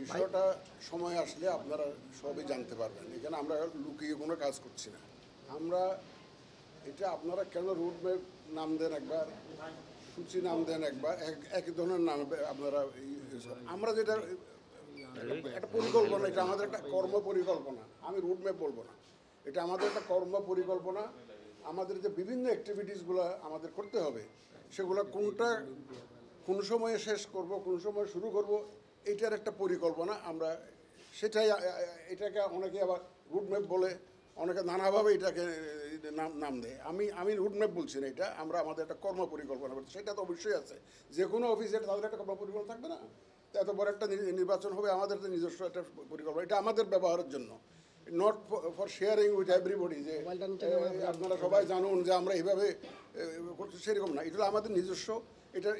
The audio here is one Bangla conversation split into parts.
বিষয়টা সময় আসলে আপনারা সবই জানতে পারবেন। এখানে আমরা লুকিয়ে কোনো কাজ করছি না। আমরা এটা আপনারা কেন রুট ম্যাপ নাম দেন একবার, সূচি নাম দেন একবার, এক ধরনের নাম আপনারা আমরা যেটা একটা পরিকল্পনা, এটা আমাদের একটা কর্ম পরিকল্পনা। আমি রুট ম্যাপ বলবো না, এটা আমাদের একটা কর্ম পরিকল্পনা। আমাদের যে বিভিন্ন অ্যাক্টিভিটিসগুলো আমাদের করতে হবে, সেগুলো কোনটা কোন সময়ে শেষ করব, কোন সময় শুরু করব, এইটার একটা পরিকল্পনা আমরা সেটাই। এটাকে অনেকে আবার রুট ম্যাপ বলে, অনেকে নানাভাবে এটাকে নাম দেয়। আমি রুট ম্যাপ বলছি না, এটা আমরা আমাদের একটা কর্ম পরিকল্পনা করছি, সেটা তো অবশ্যই আছে। যে কোনো অফিসের তাদের একটা কর্ম পরিকল্পনা থাকবে না? এত বড় একটা নির্বাচন হবে, আমাদের তো নিজস্ব একটা পরিকল্পনা, এটা আমাদের ব্যবহারের জন্য, not for sharing with everybody, যে আপনারা সবাই জানুন যে আমরা এইভাবে করছি, সেরকম না। এটা আমাদের নিজস্ব,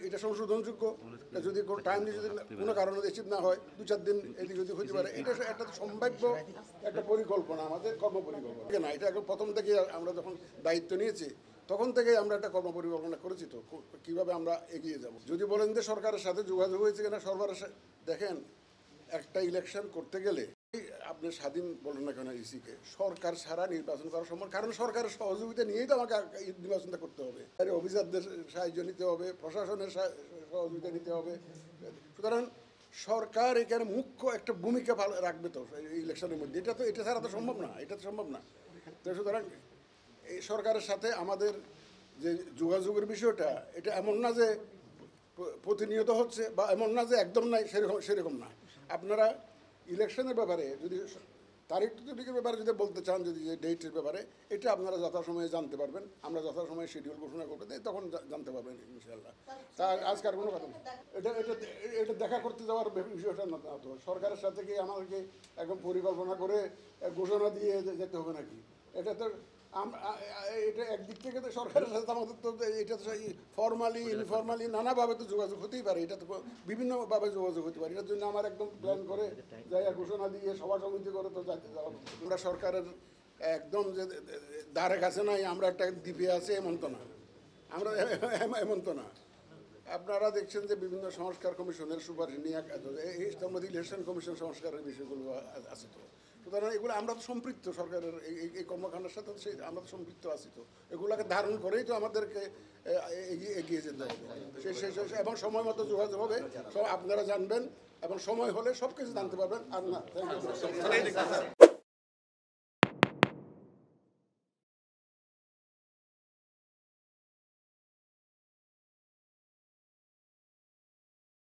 এটা সংশোধনযোগ্য। যদি কোনো টাইমলি যদি কোনো কারণে অ্যাচিভ না হয়, 2-4 দিন এদিক ওদিক হতে পারে, এটা একটা সম্ভাব্য একটা পরিকল্পনা, আমাদের কর্ম পরিকল্পনা না। এটা এখন প্রথম থেকে আমরা যখন দায়িত্ব নিয়েছি তখন থেকেই আমরা একটা কর্ম পরিকল্পনা করেছি, তো কীভাবে আমরা এগিয়ে যাব। যদি বলেন যে সরকারের সাথে যোগাযোগ হয়েছে কিনা, সরকারের দেখেন, একটা ইলেকশন করতে গেলে আপনি স্বাধীন বলেন না কেন ইসিকে, সরকার ছাড়া নির্বাচন করা সম্ভব, কারণ সরকারের সহযোগিতা নিয়েই তো আমাকে নির্বাচনটা করতে হবে। অফিসারদের সাহায্য নিতে হবে, প্রশাসনের সহযোগিতা নিতে হবে। সুতরাং সরকার এখানে মুখ্য একটা ভূমিকা রাখবে তো ইলেকশনের মধ্যে, এটা ছাড়া তো সম্ভব না, এটা তো সম্ভব না। তো সুতরাং এই সরকারের সাথে আমাদের যে যোগাযোগের বিষয়টা, এটা এমন না যে প্রতিনিয়ত হচ্ছে, বা এমন না যে একদম নাই, সেরকম না। আপনারা ইলেকশনের ব্যাপারে যদি তারিখের ব্যাপারে যদি বলতে চান, যদি যে ডেটের ব্যাপারে, এটা আপনারা যথাসময়ে জানতে পারবেন। আমরা যথাসময়ে শিডিউল ঘোষণা করতে দিই, তখন জানতে পারবেন ইনশাল্লাহ। তা আজকাল কোনো কথা নেই। এটা দেখা করতে যাওয়ার বিষয়টা না তো। সরকারের সাথে কি আমাদেরকে একদম পরিকল্পনা করে ঘোষণা দিয়ে যেতে হবে নাকি? এটা তো এটা একদিক থেকে তো সরকারের সাথে আমাদের তো এটা তো ফর্মালি ইনফর্মালি নানাভাবে তো যোগাযোগ হতেই পারে, এটা তো বিভিন্নভাবে যোগাযোগ হতে পারে। এটার জন্য আমার একদম প্ল্যান করে জায়গা ঘোষণা দিয়ে সভা সমিতি করে তো যাওয়া। আমরা সরকারের একদম যে দ্বারে কাছে নাই, আমরা একটা দ্বীপে আছে, এমন তো না। আমরা এমন তো না। আপনারা দেখছেন যে বিভিন্ন সংস্কার কমিশনের সুপারিশ নিয়ে এর মধ্যে ইলেকশন কমিশন সংস্কারের বিষয়গুলো আছে। তো সুতরাং এগুলো আমরা তো সম্পৃক্ত, সরকারের এই কর্মকাণ্ডের সাথে আমরা তো সম্পৃক্ত আছি। তো এগুলোকে ধারণ করেই তো আমাদেরকে এগিয়ে যেতে হবে, এবং সময় মতো যোগাযোগ হবে, সব আপনারা জানবেন, এবং সময় হলে সব কিছু জানতে পারবেন। আর না,